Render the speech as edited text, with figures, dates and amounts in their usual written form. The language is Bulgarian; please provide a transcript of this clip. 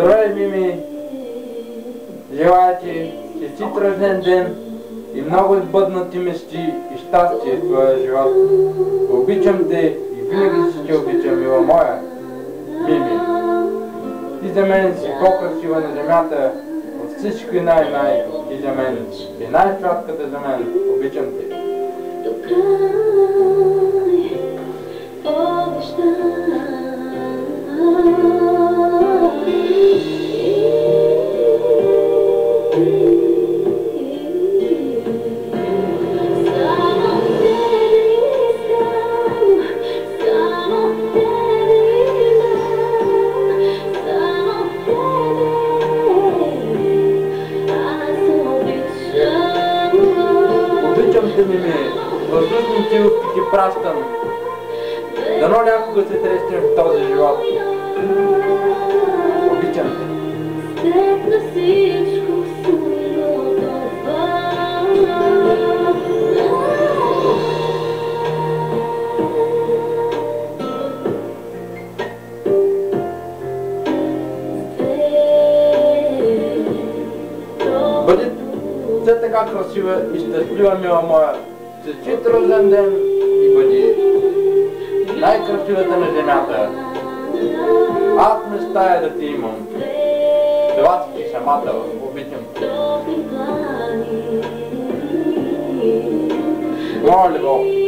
Здравей, Мими! Желая ти честит рожден ден и много избъднати мечти и щастие в твоя живот. Обичам те и винаги ще те обичам, мила моя, Мими. Ти за мен си по-красива на земята от всички най-най. Ти за мен си най-сладката за мен. Обичам те. Обичам те, Мими, въздушни целувки ти пращам. Дано някога се срещнем в този живот. Обичам те. Бъди все така красива и щастлива, мила моя. Честит рожден ден и бъди най-красивата на земята. Аз мечтая да ти имам. Това си ти самата, обичам те. Моя любов.